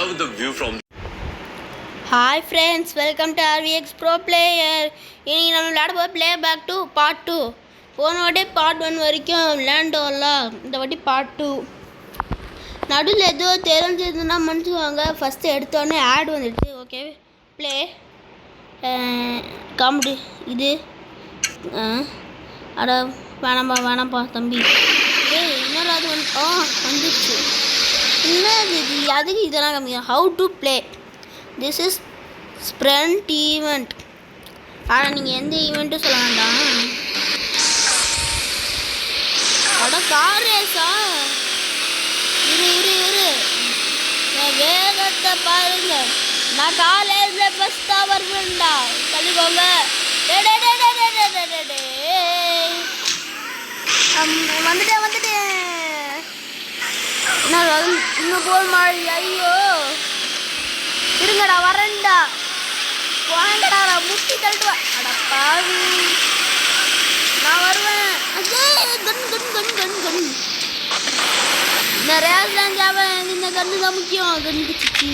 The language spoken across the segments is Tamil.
love the view from. Hi friends, welcome to RVX Pro Player. இன்னைக்கு நம்ம விளையாட போகிற ப்ளே பேக் டு பார்ட் 2. போன வாட்டி பார்ட் 1 வரைக்கும் விளையாண்டோம்ல, இந்த வாட்டி பார்ட் 2. நடுவில் ஏதோ தெரிஞ்சதுன்னா மன்னிச்சுவாங்க. ஃபஸ்ட்டு எடுத்தோடனே ஆட் வந்துடுச்சு. ஓகே, ப்ளே காமெடி இது அட வேணாம்ப்பா தம்பி. இன்னொரு அது வந்துடுச்சு. என்னது இது? அதுக்கு இதெல்லாம் கம்மியா. How to play this is sprint event. ஆனால் நீங்கள் எந்த ஈவெண்ட்டும் சொல்ல வேண்டாம். அட கார் ரேஸா? இரு வேகத்தை பாருங்க. நான் காலேஜில் ஃபஸ்ட்டாக வருவேன்டா. தள்ளிக்கோங்க. வந்துட்டேன். இன்னும் போல் மாறி. ஐயோ இருங்கடா, வரேன்டா. வாங்கடா, முட்டி தள்ளுவேன். அட பாவி, நான் வருவேன். கன் இந்த ரேஸ்லாம் ஜாவன். இந்த கன்று தான் முக்கியம். கன்று சிச்சி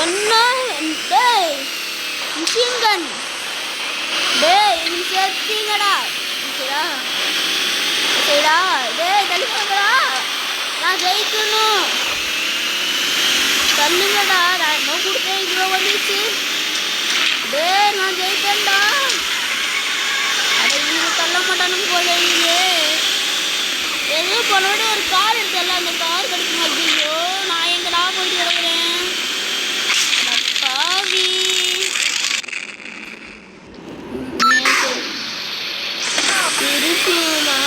என்ன மிஷின் கன். நீ சேர்த்தீங்கடா. சரிடா தள்ளி போங்கடா. நான் ஜெயிக்கணும். தள்ளுங்கடா. நான் என்ன கொடுத்தேன், இவ்வளோ வந்துச்சு. நான் ஜெயிப்பேன்டா. அட இவங்க தள்ள மாட்டானுங்க போல. இது ஏதோ போனோட ஒரு கார் எடுத்தல, அந்த கார் கிடைக்குமா? ஐயோ, நான் எங்கடா போயிட்டு வருகிறேன். பாவி, திருப்பியுமா?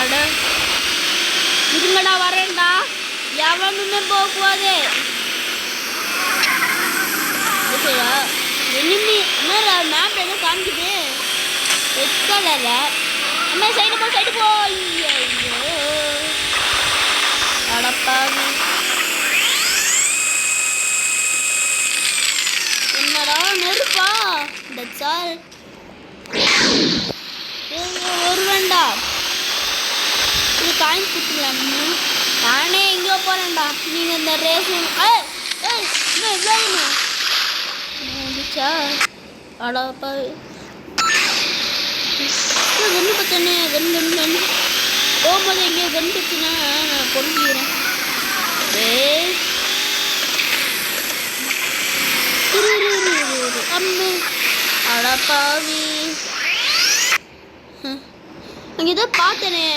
அட இருங்கடா, வரேன்டா. எவனுமே போகக்கூடாது. என்ன மேப் எதுவும் காமிக்குது? ரெட் கலர்ல. அம்மா சைடு போ. ஐயோ அடப்பாவி, என்னடா நெருப்பா? That's all. ஒரு வேண்டா. இது காயின் குத்துலாம். நானே எங்கேயோ போகிறேன்டா. நீங்கள் இந்த ரேஸ் இன்னும் எவ்வளோ வந்துச்சா? அடாப்பா, கன்று பத்தானே. கன் போகும்போது எங்கேயோ கன் பச்சுன்னா நான் பொருந்திக்கிறேன். அம்மு அடாப்பாவி, அங்கே ஏதோ பார்த்தனே.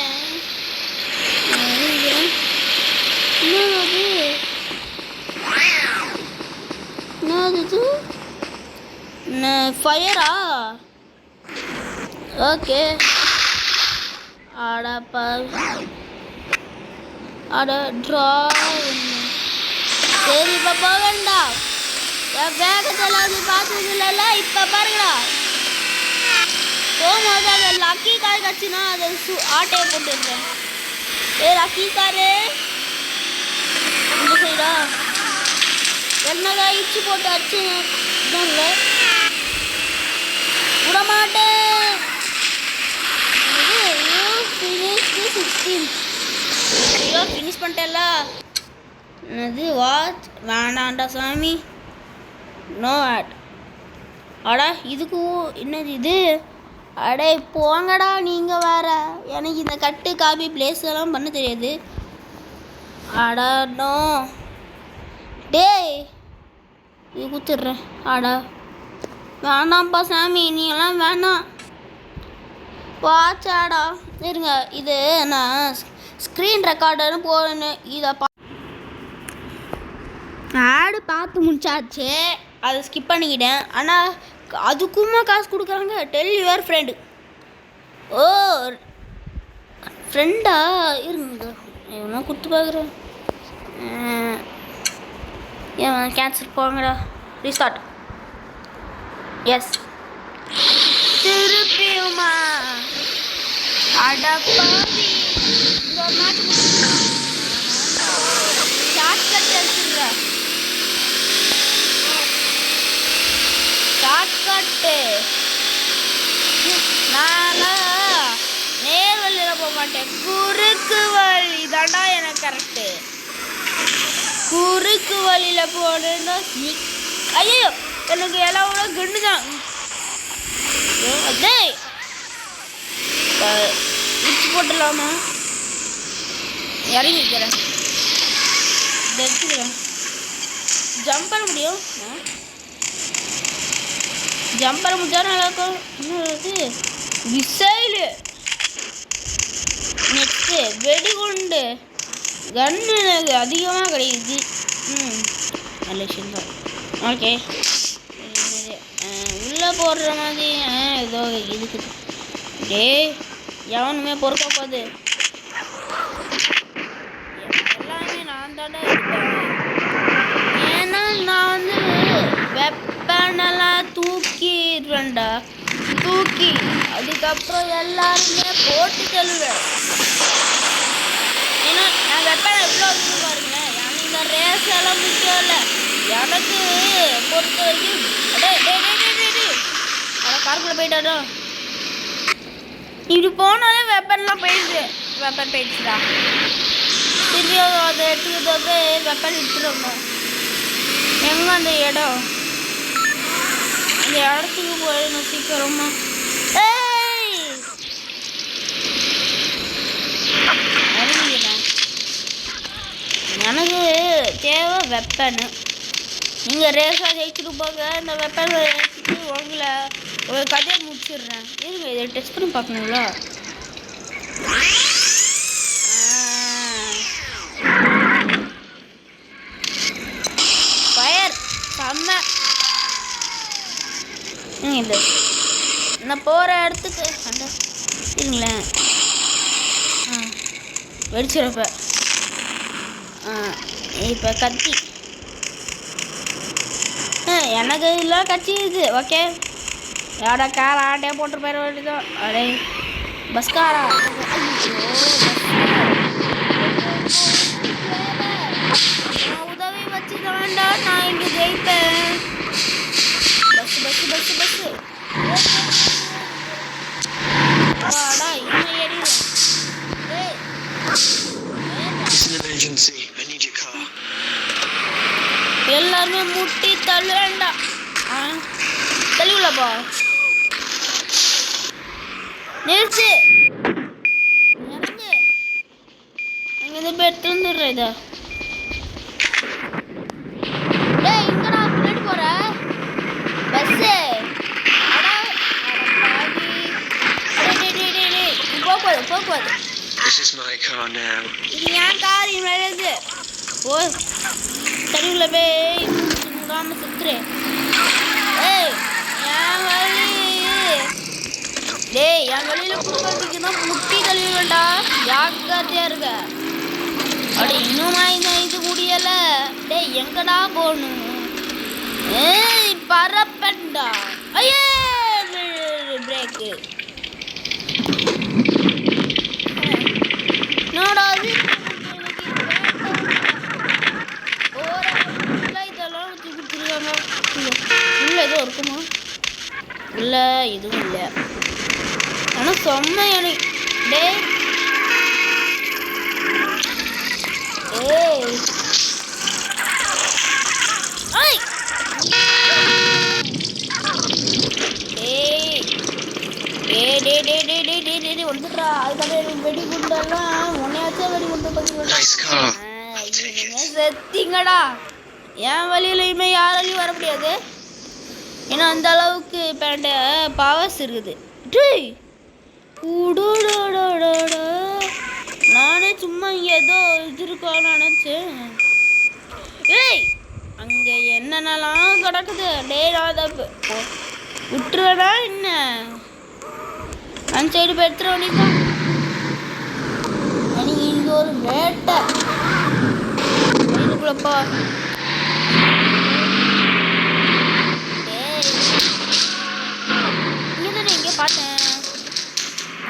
என்னது ஃபயரா? ஓகே. அடப்பா, அட ட்ரா. சரி, இப்போ போகண்டா. வேகத்தில் அது பார்த்தது இல்லைல்ல. இப்போ பாருங்கடா, போகும்போது அதை லக்கி கார் கட்சினா அதை ஆட்டையை போட்டுருக்கேன். லக்கி காரு இந்த சைடா என்னதான் இச்சு போட்டு அடிச்சு இல்லை விடமாட்டேன். 16 ஃபினிஷ் பண்ணிட்டேல்ல. என்னது வாட்ச் வேண்டாண்டா சாமி. No ad. அடா இதுக்கு என்னது இது? அடே போங்கடா நீங்கள் வேற. எனக்கு இந்த கட்டு காபி பிளேஸ் எல்லாம் பண்ண தெரியாது. அடா நோ. இது குத்துடுறேன். அடா வேணாம்ப்பா சாமி, நீங்களாம் வேணாம். வாட்சாடா இருங்க. இது நான் ஸ்க்ரீன் ரெக்கார்டர்னு போடணும். இதை ஆடு பார்த்து முடிச்சாச்சு. அதை ஸ்கிப் பண்ணிக்கிட்டேன். ஆனால் அதுக்குமா காசு கொடுக்குறாங்க. Tell your friend. ஓ ஃப்ரெண்டா? இருங்க எவ்வளோ கொடுத்து பார்க்குறேன். ஏன் கேன்சல் போங்கடா. ரீஸ்டார்ட். எஸ். திருப்பியுமா? அடப்பாவி, இந்த ஒரு நாட்டு ஷார்ட்கட் எடுத்துடுற. ஷார்ட்கட்டு நான் நேர் வழியில் போக மாட்டேன். குறுக்கு வழி தாண்டா எனக்கு கரெக்டு. குறுக்கு வழியில் போனேன்னா ஐயோ எனக்கு எல்லாம் கண்ணு தான். அதே இச்சு போட்டுடலாமா? இறங்கிக்கிறேன், எடுத்துக்கிறேன். ஜம்ப் பண்ண முடியும், ஜம்ப் பண்ண முடிஞ்சா நல்லாயிருக்கும். இன்னொரு மிசைலு, நெக்ஸ்ட்டு வெடிகுண்டு, கன்று எனக்கு அதிகமாக கிடைக்குது. நல்ல விஷயம் தான். ஓகே, உள்ளே போடுற மாதிரி ஏதோ இருக்குது. டே எவனுமே பொறுக்க போகுது, எல்லாமே நான் தானே இருப்பேன். ஏன்னா நான் வெப்பனெல்லாம் தூக்கிடுவேன்டா, தூக்கி அதுக்கப்புறம் எல்லாருமே போட்டு தள்ளுவேன். ஏன்னா நான் வெப்பனை எவ்வளோ வந்து பாருங்களேன். எனக்கு இந்த ரேஸ் எல்லாம் முக்கியம் இல்லை, எனக்கு பொறுத்த வரைக்கும் காருக்குள்ளே போயிட்டாரோ. இப்படி போனாலே வெப்பன்லாம் போயிடுது, வெப்பன் போயிடுச்சுடா. திரும்பி அதை எடுத்துக்கிட்டு வெப்பன் எடுத்துருவாங்க. எங்கே அந்த இடம், அந்த இடத்துக்கு போயிடணும் சீக்கிரமா. இறங்கிக்கிறேன், எனக்கு தேவை வெப்பனு. நீங்கள் ரேஸாக ஜெயிச்சுட்டு போங்க, இந்த வெப்பன் வச்சுட்டு உங்களை ஒரு கதையை முடிச்சிடுறேன். இருங்க, இதை டெஸ்ட் பண்ணி பார்க்கணுங்களா? ஃபயர் செம்ம. இது நான் போகிற இடத்துக்கு இருங்களேன், வெடிச்சிடப்ப. இப்போ கத்தி எனக்கு இதெல்லாம் கட்சிது. ஓகே, யாரா கார ஆட்டையாக போட்டு போயிட வேண்டியதான். அடே பஸ்காரா, நான் உதவி வச்சு தாண்டா நான் இங்கே ஜெயிப்பேன். பஸ் பஸ் பஸ் பஸ்ஸு வாடா, இன்னும் ஏறிடுவேன். எல்லாருமே முட்டி தள்ளு வேண்டாம், தள்ளிவிடப்பா. நிறுத்து, இறங்கு. அங்கேருந்து போய் எடுத்து வந்துடுறேன். இதை டேய் இங்கடா பின்னாடி போகிற பஸ்ஸு. போகுது போகுது. இது ஏன் கார் இருக்கு? ஓ தண்ணிக்குள்ள போய் விடாம சுத்துறேன். ஏய் என் வழி, டேய் என் வழியில குடும்பத்துக்குன்னா முட்டி கழுவி வேண்டாம், ஜாக்கிரதையா இருக்க. அப்படி இன்னும் நான் இது முடியல. டேய் எங்கடா போகணும்? ஏய் பரப்பண்டா. ஐயே பிரேக்கு என்னடா அது? இதெல்லாம் வச்சு கொடுத்துருக்காங்க. உள்ள எதுவும் இருக்குமா? இல்லை எதுவும் இல்லை. ஆனால் செம்ம எனக்கு. டேய் ஏய் ஐய் வந்துடுறா. அதுக்காக எனக்கு வெடி குண்டெல்லாம் உன்னையாச்சும் வெடி குண்டு பார்த்தீங்கன்னா செத்திங்கடா. என் வழியிலையுமே யாராலையும் வர முடியாது, ஏன்னா அந்த அளவுக்கு இப்போ என்கிட்ட பவர்ஸ் இருக்குது. டேய் நானே சும்மா இங்கே ஏதோ இது இருக்கான்னு நினச்சேன். ஏய் அங்கே என்னென்னலாம் கிடக்குது. டே நான் அதை விட்டுருவேடா. என்ன அந்த சைடு போய் எடுத்துட வேண்டியதான். எனக்கு இங்கே ஒரு வேட்டை இதுக்குள்ளப்பா. இங்கே பார்த்தேன்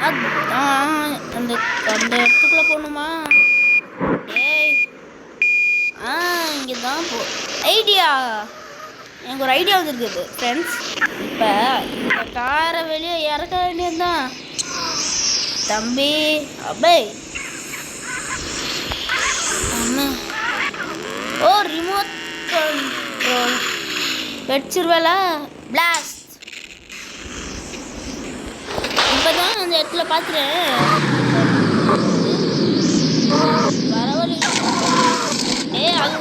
அந்த அந்த இடத்துக்குள்ள போகணுமா? ஏய் இங்கே தான் போ. ஐடியா, எனக்கு ஒரு ஐடியா வந்துருக்குது ஃப்ரெண்ட்ஸ். இப்போ இந்த காரை வெளியே இறக்க வேண்டியதுதான் தம்பி. அப்பே அம்மா ஓ வெடிச்சிருவேல பிளாஸ்ட். இப்பதான் அந்த இடத்துல பார்த்துறேன் வரவழி. அது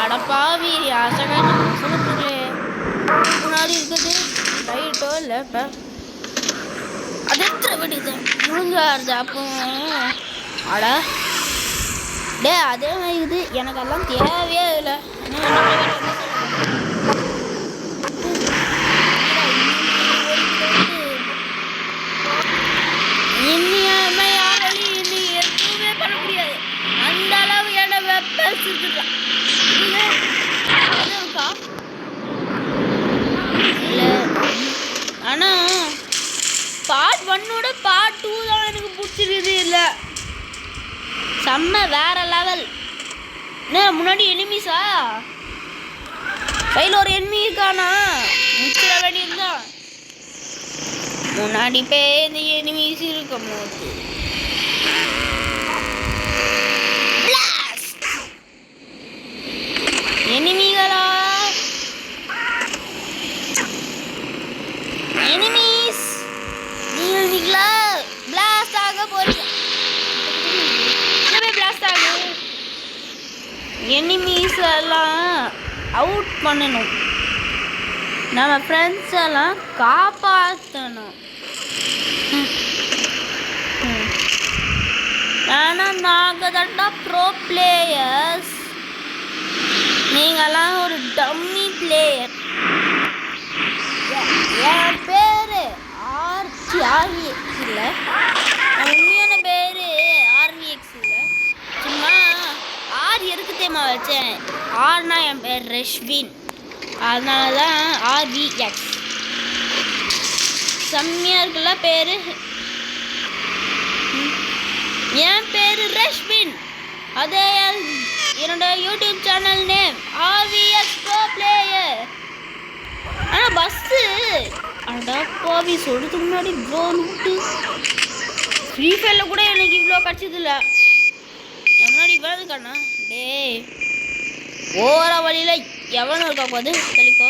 அடப்பாவி சொல்லுங்களே முன்னாடி இருக்குது ரைட்டோ இல்லை இப்போ அது எத்தனை வேண்டியது முடிஞ்சாருது அப்போ அட அதே மாதிரி இது எனக்கு எல்லாம் தேவையே இல்லை. எதுவுமே பண்ண முடியாது அந்த அளவு ஆனா பார்ட் 1ஓட பார்ட் 2 தான் எனக்கு பிடிச்சிருக்குது. இல்லை செம்ம வேற லெவல். என்ன முன்னாடி எனிமீஸா கையில் ஒரு எனிமி இருக்கானா முச்சிட வேண்டியதுதான். முன்னாடி போய் இந்த எனிமீஸ் இருக்கும் போது எனிமிகளா எனிமீஸ் நீங்களா பிளாஸ்ட் ஆக போறீங்க. பிளாஸ்ட் ஆகும் எனிமீஸ் எல்லாம் அவுட் பண்ணணும். நம்ம ஃப்ரெண்ட்ஸ் எல்லாம் காப்பாற்றணும். ஆனால் நாங்கள் தான்டா ப்ரோ பிளேயர்ஸ், நீங்கள்லாம் ஒரு டம்மி பிளேயர். என் பேர் ஆர்விஎக்ஸ் இல்லை, உண்மையான பேர் ஆர்விஎக்ஸ் இல்லை, சும்மா ஆர் எதுக்கு தேமா வச்சேன். ஆர்னா என் பேர் ரெஷ்வின், அதனால தான் ஆர்விஎக்ஸ். செம்மையாக இருக்குல்ல பேர். என் பேர் ரெஷ்வின், அதே என்னோட YouTube channel name RVX bro player. ஆனால் பஸ்ஸு அடப்பாவி சொல்கிறதுக்கு முன்னாடி இவ்வளோ லூட்டு ஃப்ரீ ஃபயரில் கூட எனக்கு இவ்வளோ கிடச்சதில்ல. முன்னாடி இவ்வளோ இருக்காண்ணா டே ஓர வழியில் எவனும் இருக்கா போது தெளிக்கோ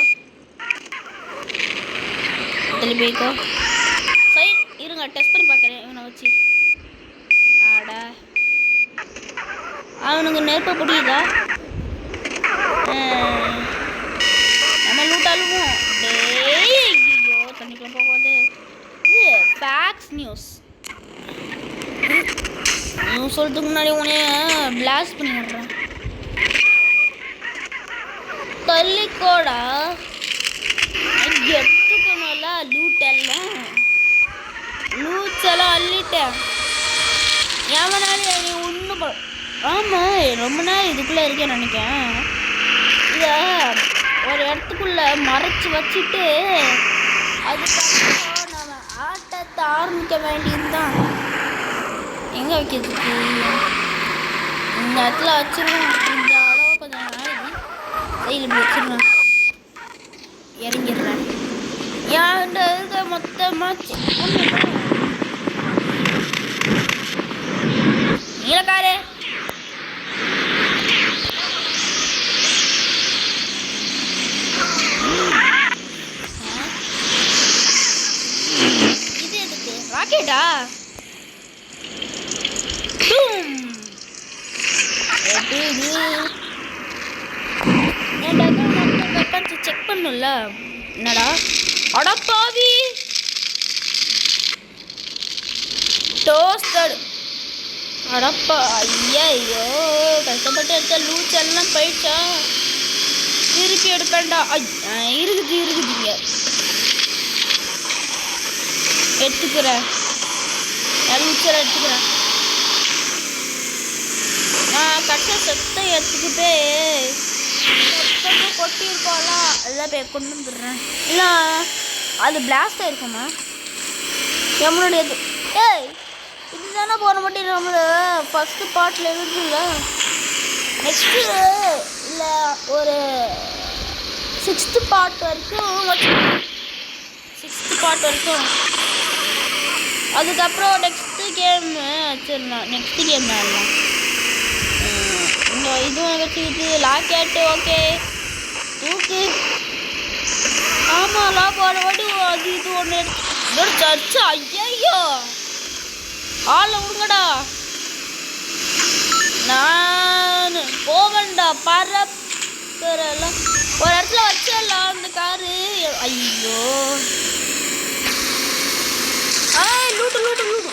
தெளிப்போ சரி இருங்க டெஸ்ட் பண்ணி பார்க்குறேன் இவனை வச்சு. ஆடா அவனுக்கு நெருப்ப புரியுதா? நம்ம லூட்டாலுவோம். ஐயோ தண்ணிக்குள்ள போகாது. இது ஃபேக்ஸ் நியூஸ் சொல்றதுக்கு முன்னாடி உனைய பிளாஸ்ட் பண்ணி விடுறேன். தள்ளிக்கோடா எடுத்துக்கணும்ல லூட்ஸ் எல்லாம் அள்ளிட்டேன். எவனாலும் நீ ஒன்றும் ஆமாம் ரொம்ப நேரம் இதுக்குள்ளே இருக்கேன்னு நினைக்கிறேன். இதை ஒரு இடத்துக்குள்ளே மறைச்சி வச்சுட்டு அதுக்கப்புறம் நம்ம ஆட்டத்தை ஆரம்பிக்க வேண்டியது தான். எங்கே வைக்கிறதுக்கு இந்த இடத்துல வச்சிருவோம். இந்த அளவு கொஞ்சம் நாளைக்கு சைடில் வச்சிருவேன். இறங்கிடுறேன். ஏன் இருக்க மொத்தமாச்சு நீலக்காரு இது எதுக்கு ராக்கெட்டா? செக் பண்ணும்ல என்னடா அடப்பாவி டோஸ்டட் அடப்பா ஐயோ கஷ்டப்பட்டு எடுத்த லூச் எல்லாம் போயிடுச்சா? திருப்பி எடுப்பேன்டா. இருக்குதுங்க எடுத்துக்கிறேன். லூச்சரை எடுத்துக்கிறேன். நான் கட்ட செத்தை எடுத்துக்கிட்டே கொட்டி இருக்கோம்ல எல்லாம் போய் கொண்டு வந்துடுறேன். இல்லை அது பிளாஸ்ட் ஆகிருக்குமா எம்மளுடைய இது? ஏய் இதுதானே போன மட்டும் நம்மள ஃபஸ்ட்டு பார்ட்டில் இருக்குல்ல. நெக்ஸ்ட்டு இல்லை ஒரு 6th பார்ட் வரைக்கும் அதுக்கப்புறம் நெக்ஸ்ட்டு கேம் வச்சிடலாம். நெக்ஸ்ட்டு கேம் ஆடலாம். இந்த இதுவும் வச்சுக்கிட்டு லாக்கெட்டு ஓகே தூக்கு. ஆமாலா போன வாட்டி அது இது ஒன்று இன்னொரு சர்ச்சு. ஐயோ ஆளை விடுங்கடா. நான் போவேன்டா. பரப்பரெல்லாம் ஒரு இடத்துல வச்சிடலாம் அந்த காரு. ஐயோ லூட்டு லூட்டு லூட்டு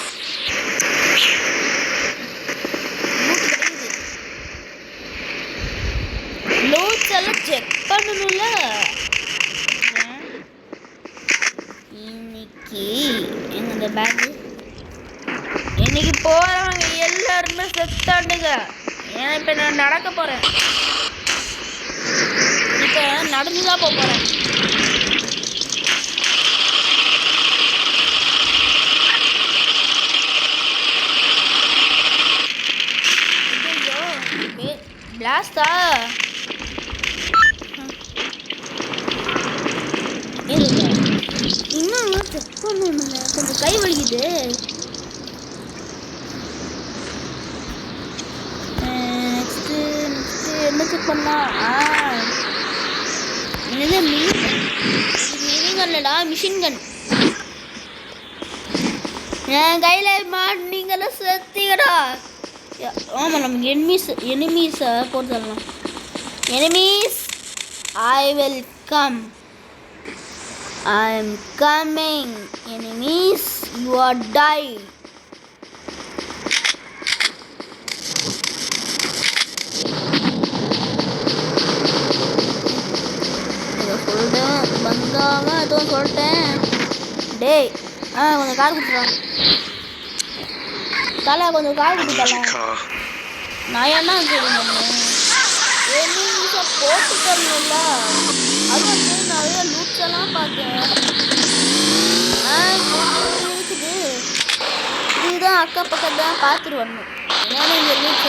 லூட்ஸ் எல்லாம் செக் பண்ணணும்ல. இன்னைக்கு எங்க இந்த பேக்கு இன்னைக்கு போறவங்க எல்லாருமே செத்தாண்டுங்க. ஏன்னா இப்ப நான் நடக்க போறேன். இப்ப நடந்துதான் போறேன். பிளாஸ்டா இன்னும் செக் பண்ணணும்ல. கொஞ்சம் கை வலிக்குது. நெக்ஸ்ட் என்ன செக் பண்ணலாம்? இது மிஷின் கன்லடா. மிஷின் கன் என் கையில் மாட்டினீங்கெல்லாம் செத்தீங்கடா. ஆமாம் நமக்கு எனிமீஸை போட்டு தரலாம். Enemies I will come. I am coming. Enemies, you are die. சொல்லிட்டேன் வந்தாங்க. அதுவும் சொல்லிட்டேன். டேய் கொஞ்சம் கார் கொடுத்துருவாங்க. தலை கொஞ்சம் கார் கொடுத்துக்கலாம். நான் என்ன சொல்லுங்க எனிமீஸை போட்டு தரணும்ல. அது வந்து நிறைய லூட்ஸ் எல்லாம் பார்த்தேன். இருக்குது. இதுதான் அக்கா பக்கத்து தான் பார்த்துட்டு வரணும். ஏன்னா இந்த லூட்ஸ்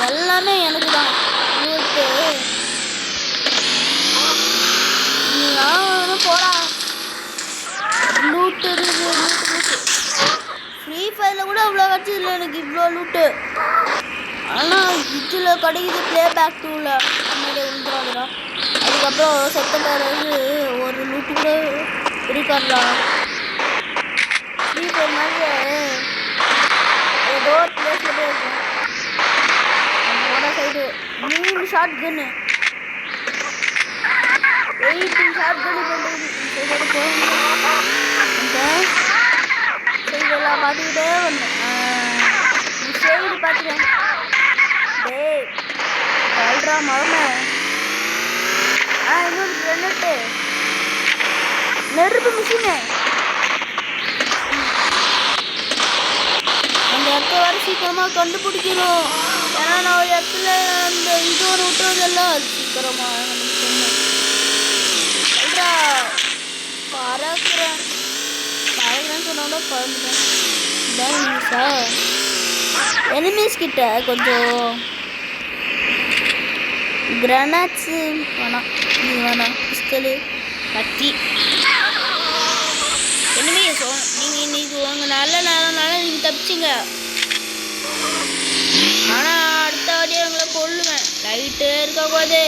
எல்லாமே எனக்கு தான். லூட்டு போடா. லூட்டு இருக்குது. லூட்டு ஃப்ரீ ஃபயரில் கூட அவ்வளோ வச்சதில்லை எனக்கு இவ்வளோ லூட்டு. ஆனால் இதில் கிடைக்குது. ப்ளே பேக் 2ல் முன்னாடி விழுந்துடாதுடா. அதுக்கப்புறம் செப்டம்பர் ஒரு லூட்டு கூட இருக்காதுடா. ஃப்ரீ ஃபயர் மாதிரி ஏதோ ஒரு பிளேஸில் போய் இருக்கும். சைடு 3 ஷார்ட் கன்னு 8 ஷார்ட் கன்னு பண்ணுறது. சைடெல்லாம் பார்த்துக்கிட்டே வந்தேன். சைடு பார்த்துட்டேன். டேய் கல்றா மரமே. இன்னொரு கிரனேட்டு நெருப்பு மிஷினு. அந்த இடத்த வர சீக்கிரமாக கண்டுபிடிக்கணும். ஏன்னா நான் ஒரு இடத்துல அந்த இது ஒரு விட்டுறதெல்லாம் சீக்கிரமாக சொல்கிறா. பறக்கிறேன் சொன்னாலும் பறந்துட்டேன். எனிமீஸா எனிமீஸ் கிட்ட கொஞ்சம் கிரனேட்ஸு வேணாம். இது வேணாம். பிஸ்டலு கத்தி. எனிமீஸ் நீங்கள் இன்னைக்கு உங்கள் நல்ல நேரம்னால நீங்கள் தப்பிச்சிங்க. ஆனால் அடுத்த வாட்டியே உங்களை கொல்லுவேன். லைட்டு இருக்கக்கூடாது.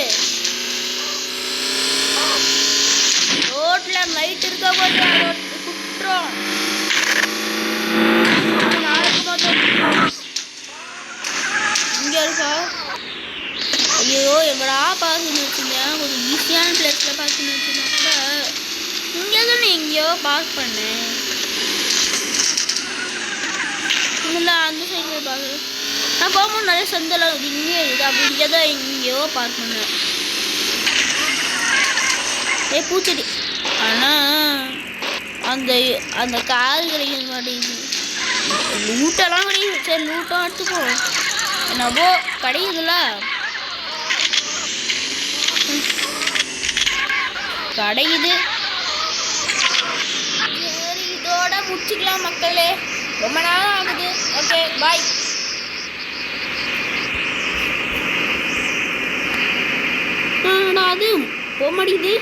ரோட்டில் லைட் இருக்கக்கூடாது. அது குற்றம். இங்கே இருக்கா? ஐயோ எங்கடா பார்த்துன்னு வச்சுங்க. கொஞ்சம் ஈஸியான பிளேஸில் பார்த்துன்னு வச்சுன்னா கூட இங்கே தானே எங்கேயோ பார்க் பண்ணேன். இல்லை அந்த சைடில் பார்க்குறது. நான் போகும்போது நிறைய சந்தெல்லாம் இங்கே இருக்குது. அப்படி இங்கே தான் எங்கேயோ பார்க் பண்ணேன். பூச்செடி. ஆனால் அந்த அந்த கார் கிடைக்க மாட்டேங்குது. லூட்டெல்லாம் கிடைக்குது. சரி லூட்டும் எடுத்துக்கோ. என்னவோ கிடைக்குதுல்ல. கிடைக்குது. சரி இதோட முடிச்சுக்கலாம் மக்களே. ரொம்ப நேரம் ஆகுது. Okay bye. அது போக மாட்டேங்குது.